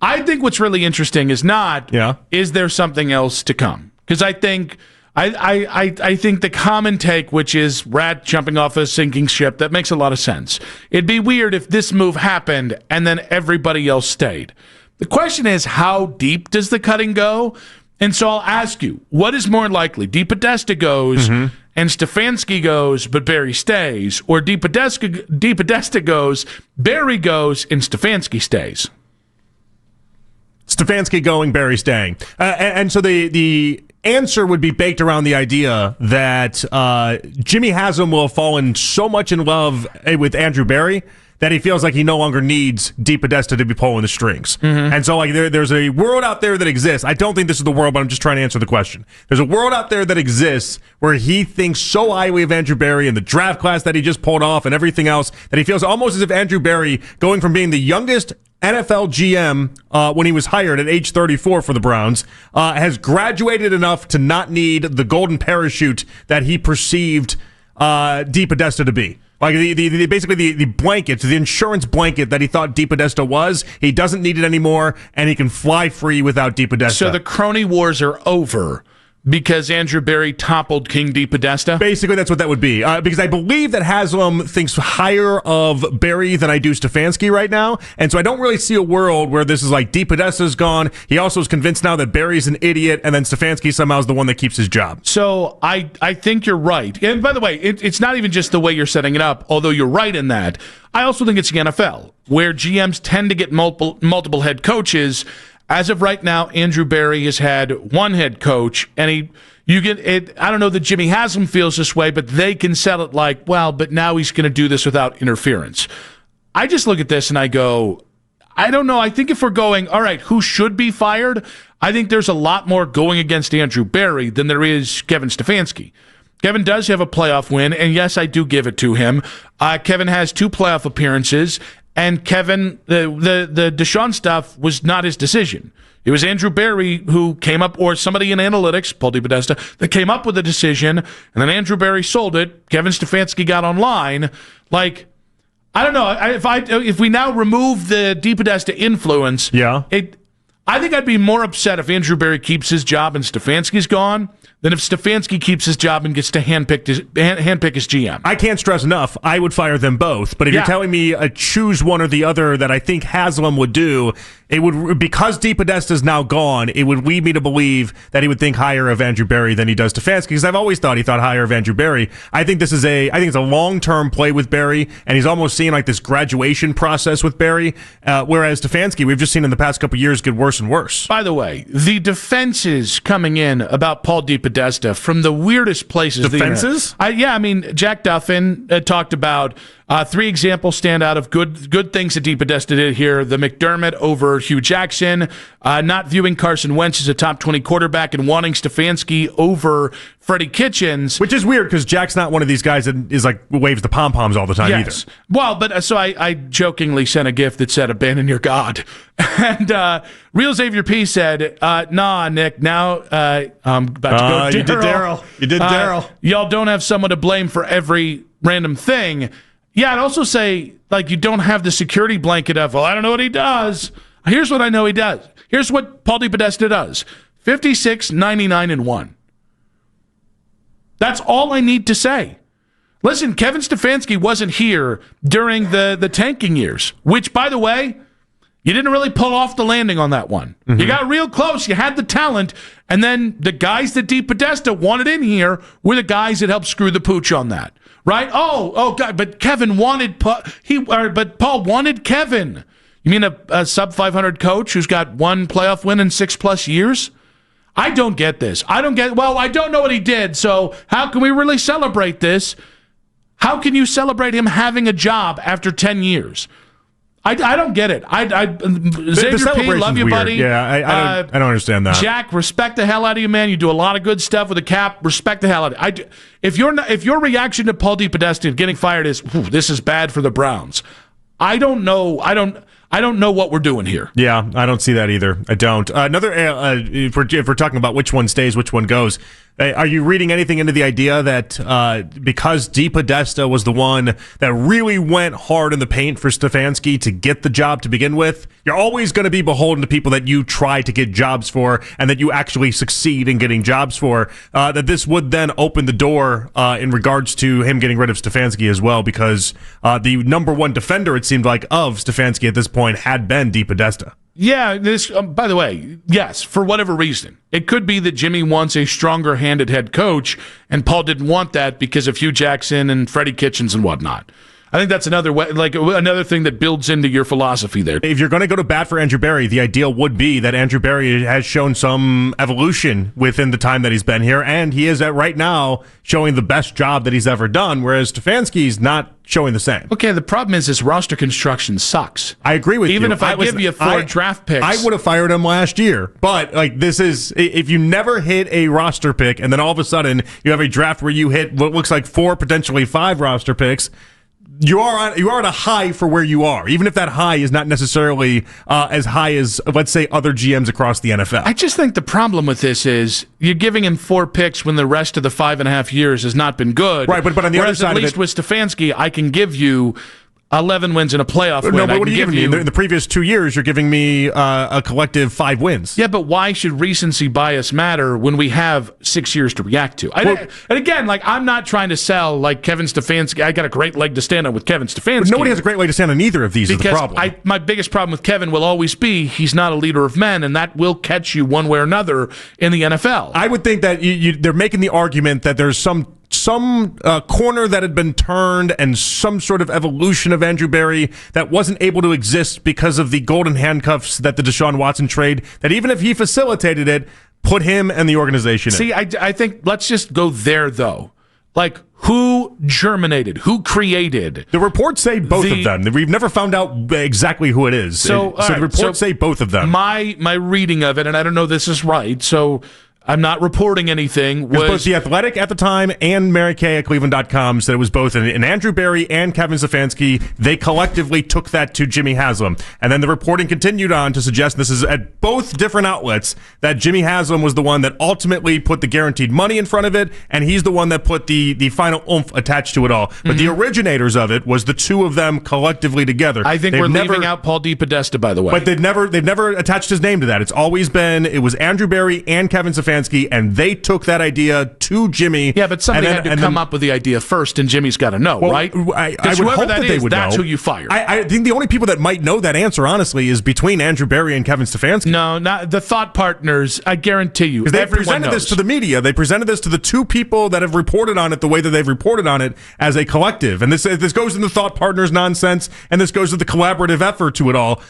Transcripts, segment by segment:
I think what's really interesting is not, is there something else to come? Because I think the common take, which is rat jumping off a sinking ship, that makes a lot of sense. It'd be weird if this move happened and then everybody else stayed. The question is, how deep does the cutting go? And so I'll ask you, what is more likely? DePodesta goes and Stefanski goes, but Barry stays, or DePodesta goes, Barry goes, and Stefanski stays. Stefanski going, Barry staying. And so the answer would be baked around the idea that Jimmy Haslam will have fallen so much in love with Andrew Barry that he feels like he no longer needs DePodesta to be pulling the strings. And so like there's a world out there that exists. I don't think this is the world, but I'm just trying to answer the question. There's a world out there that exists where he thinks so highly of Andrew Barry and the draft class that he just pulled off and everything else that he feels almost as if Andrew Barry, going from being the youngest NFL GM when he was hired at age 34 for the Browns, has graduated enough to not need the golden parachute that he perceived DePodesta to be. Like basically the blanket, the insurance blanket that he thought DePodesta was, he doesn't need it anymore, and he can fly free without DePodesta. So the crony wars are over because Andrew Barry toppled King DePodesta? Basically, that's what that would be. Because I believe that Haslam thinks higher of Barry than I do Stefanski right now. And so I don't really see a world where this is like DePodesta's gone. He also is convinced now that Barry's an idiot, and then Stefanski somehow is the one that keeps his job. So I think you're right. And by the way, it's not even just the way you're setting it up, although you're right in that. I also think it's the NFL, where GMs tend to get multiple head coaches. As of right now, Andrew Barry has had one head coach, and you get it. I don't know that Jimmy Haslam feels this way, but they can sell it like, well, but now he's going to do this without interference. I just look at this and I go, I don't know. I think if we're going, all right, who should be fired? I think there's a lot more going against Andrew Barry than there is Kevin Stefanski. Kevin does have a playoff win, and yes, I do give it to him. Kevin has 2 playoff appearances. And Kevin, the Deshaun stuff was not his decision. It was Andrew Barry who came up, or somebody in analytics, Paul DePodesta, that came up with the decision, and then Andrew Barry sold it. Kevin Stefanski got online. Like, I don't know. If we now remove the DePodesta influence, I think I'd be more upset if Andrew Barry keeps his job and Stefanski's gone than if Stefanski keeps his job and gets to handpick his GM. I can't stress enough, I would fire them both. But if you're telling me choose one or the other that I think Haslam would do, it would, because DePodesta is now gone, it would lead me to believe that he would think higher of Andrew Barry than he does Stefanski, because I've always thought he thought higher of Andrew Barry. I think it's a long-term play with Barry, and he's almost seeing like this graduation process with Barry, whereas Stefanski, we've just seen in the past couple years get worse and worse. By the way, the defenses coming in about Paul DePodesta from the weirdest places. Defenses? I mean, Jack Duffin talked about 3 examples stand out of good things that DePodesta did here. The McDermott over Hugh Jackson, not viewing Carson Wentz as a top 20 quarterback and wanting Stefanski over Freddie Kitchens. Which is weird because Jack's not one of these guys that is like waves the pom-poms all the time either. Well, but so I jokingly sent a gift that said, abandon your God. And Real Xavier P said, nah, Nick, now I'm about to go Daryl. You did Daryl. Y'all don't have someone to blame for every random thing. Yeah, I'd also say, like, you don't have the security blanket of, well, I don't know what he does. Here's what I know he does. Here's what Paul DePodesta does. 56, 99, and 1. That's all I need to say. Listen, Kevin Stefanski wasn't here during the tanking years, which, by the way, you didn't really pull off the landing on that one. Mm-hmm. You got real close. You had the talent. And then the guys that DePodesta wanted in here were the guys that helped screw the pooch on that. Right? Oh, God! But Kevin wanted but Paul wanted Kevin. You mean a sub 500 coach who's got 1 playoff win in 6+ years? I don't get this. I don't know what he did. So how can we really celebrate this? How can you celebrate him having a job after 10 years? I don't get it. Xavier P, love you, buddy. Yeah, I don't understand that. Jack, respect the hell out of you, man. You do a lot of good stuff with the cap. Respect the hell out of you. If your reaction to Paul DePodesta getting fired is, this is bad for the Browns, I don't know. I don't know what we're doing here. Yeah, I don't see that either. I don't. Another, if we're talking about which one stays, which one goes, Are you reading anything into the idea that because DePodesta was the one that really went hard in the paint for Stefanski to get the job to begin with, you're always going to be beholden to people that you try to get jobs for and that you actually succeed in getting jobs for, that this would then open the door in regards to him getting rid of Stefanski as well, because the number one defender, it seemed like, of Stefanski at this point had been DePodesta. Yeah, this. By the way, yes, for whatever reason. It could be that Jimmy wants a stronger-handed head coach, and Paul didn't want that because of Hugh Jackson and Freddie Kitchens and whatnot. I think that's another way, like another thing that builds into your philosophy there. If you're going to go to bat for Andrew Berry, the ideal would be that Andrew Berry has shown some evolution within the time that he's been here, and he is right now showing the best job that he's ever done, whereas Stefanski's not showing the same. Okay, the problem is his roster construction sucks. I agree with you. Even if I give you 4 draft picks. I would have fired him last year. But like, this is, if you never hit a roster pick and then all of a sudden you have a draft where you hit what looks like 4, potentially 5 roster picks, you are at a high for where you are, even if that high is not necessarily as high as, let's say, other GMs across the NFL. I just think the problem with this is you're giving him 4 picks when the rest of the 5.5 years has not been good. Right, but on the other side at least with Stefanski, I can give you 11 wins in a playoff win. No, but what are you giving me? In the previous 2 years, you're giving me a collective 5 wins. Yeah, but why should recency bias matter when we have 6 years to react to? And again, like, I'm not trying to sell like Kevin Stefanski. I got a great leg to stand on with Kevin Stefanski. But nobody has a great leg to stand on either of these. Because is the problem. My biggest problem with Kevin will always be he's not a leader of men, and that will catch you one way or another in the NFL. I would think that they're making the argument that there's some corner that had been turned and some sort of evolution of Andrew Berry that wasn't able to exist because of the golden handcuffs that the Deshaun Watson trade, that even if he facilitated it, put him and the organization in. See, I think let's just go there, though. Like, who germinated? Who created? The reports say both of them. We've never found out exactly who it is. So the reports say both of them. My reading of it, and I don't know this is right, so I'm not reporting anything. Was both The Athletic at the time and Mary Kay at Cleveland.com said it was both an Andrew Berry and Kevin Stefanski. They collectively took that to Jimmy Haslam. And then the reporting continued on to suggest, this is at both different outlets, that Jimmy Haslam was the one that ultimately put the guaranteed money in front of it, and he's the one that put the final oomph attached to it all. But the originators of it was the two of them collectively together. I think we're leaving out Paul DePodesta, by the way. But they've never attached his name to that. It's always been, it was Andrew Berry and Kevin Stefanski, and they took that idea to Jimmy. Yeah, but somebody had to come up with the idea first, and Jimmy's got to know, right? I would hope that they would know. That's who you fired. I think the only people that might know that answer, honestly, is between Andrew Berry and Kevin Stefanski. No, not the thought partners. I guarantee you, because they presented this to the media. They presented this to the 2 people that have reported on it the way that they've reported on it as a collective. And this goes into thought partners nonsense, and this goes to the collaborative effort to it all.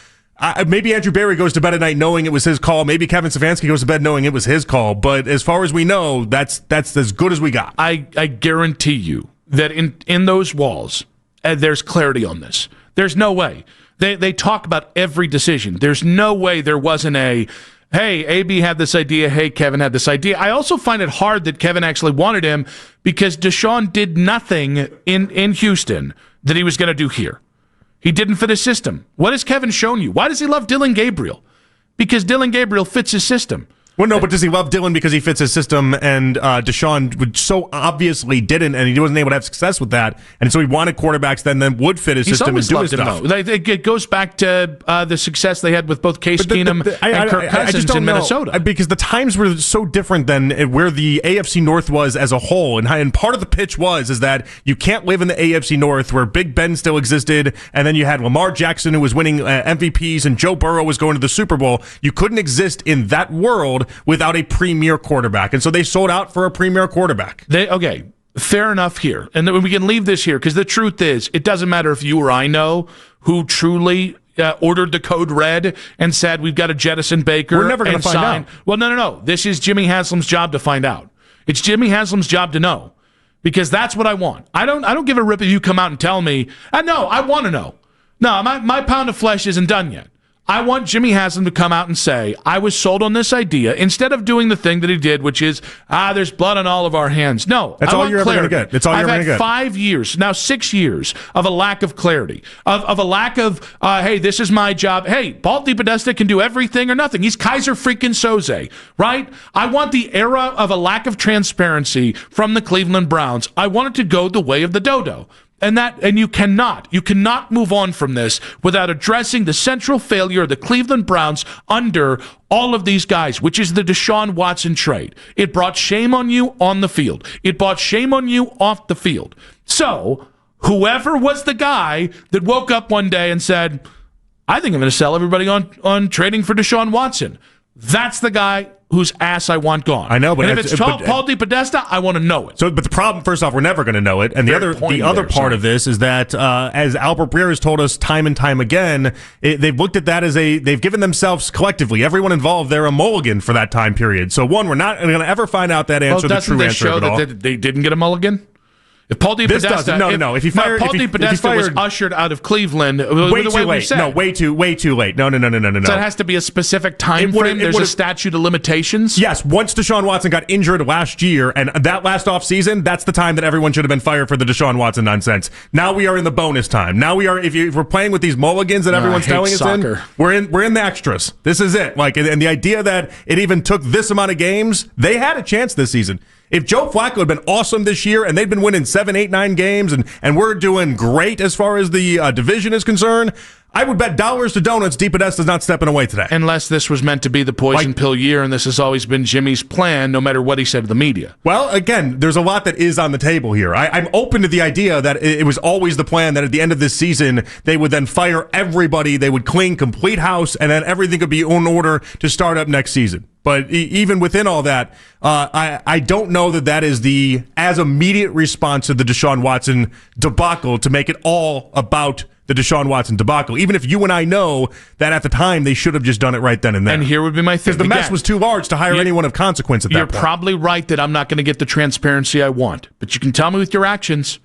Maybe Andrew Berry goes to bed at night knowing it was his call. Maybe Kevin Stefanski goes to bed knowing it was his call. But as far as we know, that's as good as we got. I guarantee you that in those walls, there's clarity on this. There's no way. They talk about every decision. There's no way there wasn't a, hey, AB had this idea, hey, Kevin had this idea. I also find it hard that Kevin actually wanted him because Deshaun did nothing in Houston that he was going to do here. He didn't fit his system. What has Kevin shown you? Why does he love Dylan Gabriel? Because Dylan Gabriel fits his system. Well, no, but does he love Dylan because he fits his system, and Deshaun so obviously didn't, and he wasn't able to have success with that, and so he wanted quarterbacks then would fit his system and do his stuff. It goes back to the success they had with both Case Keenum and Kirk Cousins in Minnesota. Because the times were so different than where the AFC North was as a whole, and part of the pitch is that you can't live in the AFC North where Big Ben still existed, and then you had Lamar Jackson who was winning MVPs, and Joe Burrow was going to the Super Bowl. You couldn't exist in that world without a premier quarterback. And so they sold out for a premier quarterback. Okay, fair enough here. And then we can leave this here because the truth is, it doesn't matter if you or I know who truly ordered the code red and said, we've got to jettison Baker. We're never going to find out. Well, no. This is Jimmy Haslam's job to find out. It's Jimmy Haslam's job to know because that's what I want. I don't give a rip if you come out and tell me, no, I want to know. No, my pound of flesh isn't done yet. I want Jimmy Haslam to come out and say, I was sold on this idea, instead of doing the thing that he did, which is, there's blood on all of our hands. No. That's all you're ever going to get. That's all you're going to get. I've had 5 years, now 6 years, of a lack of clarity, of a lack of, hey, this is my job. Hey, Paul DePodesta can do everything or nothing. He's Kaiser freaking Soze, right? I want the era of a lack of transparency from the Cleveland Browns. I want it to go the way of the dodo. And you cannot move on from this without addressing the central failure of the Cleveland Browns under all of these guys, which is the Deshaun Watson trade. It brought shame on you on the field. It brought shame on you off the field. So whoever was the guy that woke up one day and said, I think I'm going to sell everybody on trading for Deshaun Watson, that's the guy whose ass I want gone. I know, but if it's Paul DePodesta, I want to know it. So, but the problem, first off, we're never going to know it, and the other part of this is that, as Albert Breer has told us time and time again, they've looked at that as they've given themselves collectively, everyone involved, they're a mulligan for that time period. So, one, we're not going to ever find out that answer, the true answer of it all. That they didn't get a mulligan? If Paul DePodesta, Paul DePodesta was ushered out of Cleveland, way too late. No, way too late. No. So it has to be a specific time frame. There's a statute of limitations. Yes, once Deshaun Watson got injured last year, and that last offseason, that's the time that everyone should have been fired for the Deshaun Watson nonsense. Now we are in the bonus time. Now we are. If we're playing with these mulligans that everyone's telling us in, we're in the extras. This is it. And the idea that it even took this amount of games, they had a chance this season. If Joe Flacco had been awesome this year and they'd been winning 7, 8, 9 games and we're doing great as far as the division is concerned, I would bet dollars to donuts DePodesta's not stepping away today. Unless this was meant to be the poison pill year, and this has always been Jimmy's plan, no matter what he said to the media. Well, again, there's a lot that is on the table here. I'm open to the idea that it was always the plan that at the end of this season, they would then fire everybody, they would clean complete house, and then everything could be in order to start up next season. But even within all that, I don't know that is the as immediate response to the Deshaun Watson debacle to make it all about the Deshaun Watson debacle, even if you and I know that at the time they should have just done it right then and there. And here would be my thing. Because the mess was too large to hire anyone of consequence at that point. You're probably right that I'm not going to get the transparency I want. But you can tell me with your actions.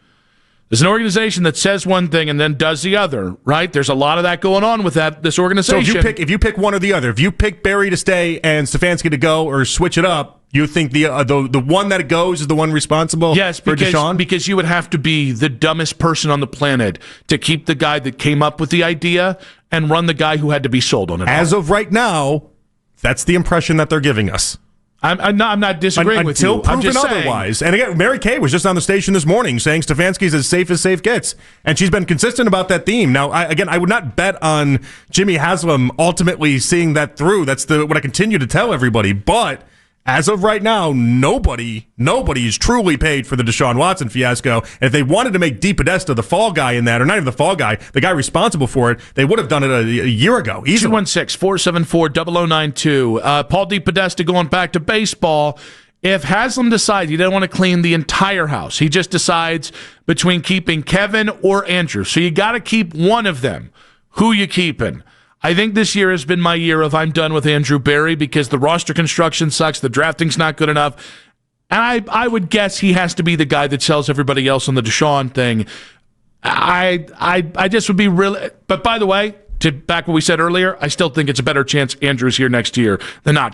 There's an organization that says one thing and then does the other, right? There's a lot of that going on with this organization. So if you pick one or the other, if you pick Barry to stay and Stefanski to go or switch it up, you think the one that goes is the one responsible for Deshaun? Because you would have to be the dumbest person on the planet to keep the guy that came up with the idea and run the guy who had to be sold on it. As of right now, that's the impression that they're giving us. I'm not disagreeing with you. Until proven otherwise. And again, Mary Kay was just on the station this morning saying Stefanski's as safe gets. And she's been consistent about that theme. Now, I would not bet on Jimmy Haslam ultimately seeing that through. That's what I continue to tell everybody. But as of right now, nobody is truly paid for the Deshaun Watson fiasco. And if they wanted to make DePodesta the fall guy in that, or not even the fall guy, the guy responsible for it, they would have done it a year ago. 216-474-0092. Paul DePodesta going back to baseball. If Haslam decides he doesn't want to clean the entire house, he just decides between keeping Kevin or Andrew. So you got to keep one of them. Who you keeping? I think this year has been my year of I'm done with Andrew Berry because the roster construction sucks, the drafting's not good enough, and I would guess he has to be the guy that sells everybody else on the Deshaun thing. I just would be really. But by the way, to back what we said earlier, I still think it's a better chance Andrew's here next year than not.